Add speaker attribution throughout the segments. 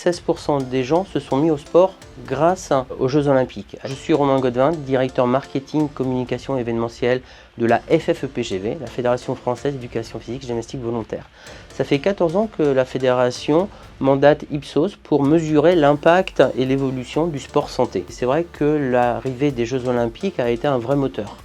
Speaker 1: 16% des gens se sont mis au sport grâce aux Jeux Olympiques. Je suis Romain Godevin, directeur marketing, communication événementielle de la FFEPGV, la Fédération Française d'Éducation Physique et Gymnastique Volontaire. Ça fait 14 ans que la fédération mandate Ipsos pour mesurer l'impact et l'évolution du sport santé. C'est vrai que l'arrivée des Jeux Olympiques a été un vrai moteur.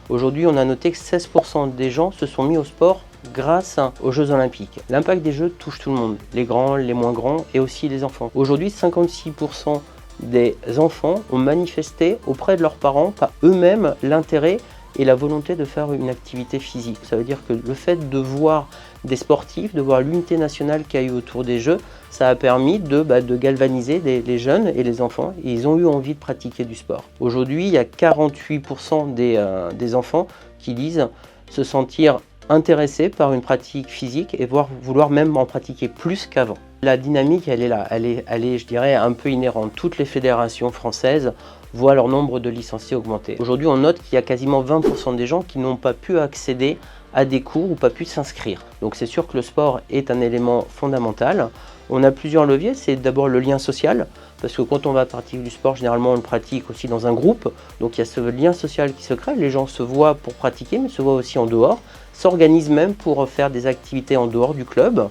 Speaker 1: Aujourd'hui, on a noté que 16% des gens se sont mis au sport grâce aux Jeux Olympiques. L'impact des Jeux touche tout le monde, les grands, les moins grands et aussi les enfants. Aujourd'hui, 56% des enfants ont manifesté auprès de leurs parents, par eux-mêmes, l'intérêt et la volonté de faire une activité physique. Ça veut dire que le fait de voir des sportifs, de voir l'unité nationale qu'il y a eu autour des Jeux, ça a permis de galvaniser les jeunes et les enfants. Et ils ont eu envie de pratiquer du sport. Aujourd'hui, il y a 48% des enfants qui disent se sentir intéressés par une pratique physique et vouloir même en pratiquer plus qu'avant. La dynamique, elle est là, elle est, je dirais, un peu inhérente. Toutes les fédérations françaises voient leur nombre de licenciés augmenter. Aujourd'hui, on note qu'il y a quasiment 20% des gens qui n'ont pas pu accéder à des cours ou pas pu s'inscrire. Donc c'est sûr que le sport est un élément fondamental. On a plusieurs leviers, c'est d'abord le lien social, parce que quand on va pratiquer du sport, généralement on le pratique aussi dans un groupe, donc il y a ce lien social qui se crée, les gens se voient pour pratiquer, mais se voient aussi en dehors, s'organisent même pour faire des activités en dehors du club.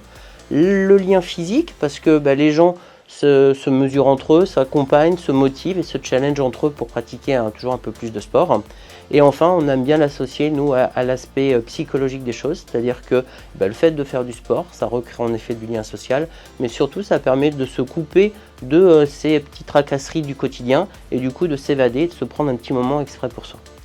Speaker 1: Le lien physique, parce que les gens se mesurent entre eux, s'accompagnent, se motivent et se challengent entre eux pour pratiquer toujours un peu plus de sport. Et enfin, on aime bien l'associer, nous, à l'aspect psychologique des choses, c'est-à-dire que le fait de faire du sport, ça recrée en effet du lien social, mais surtout ça permet de se couper de ces petites tracasseries du quotidien et du coup de s'évader, de se prendre un petit moment exprès pour soi.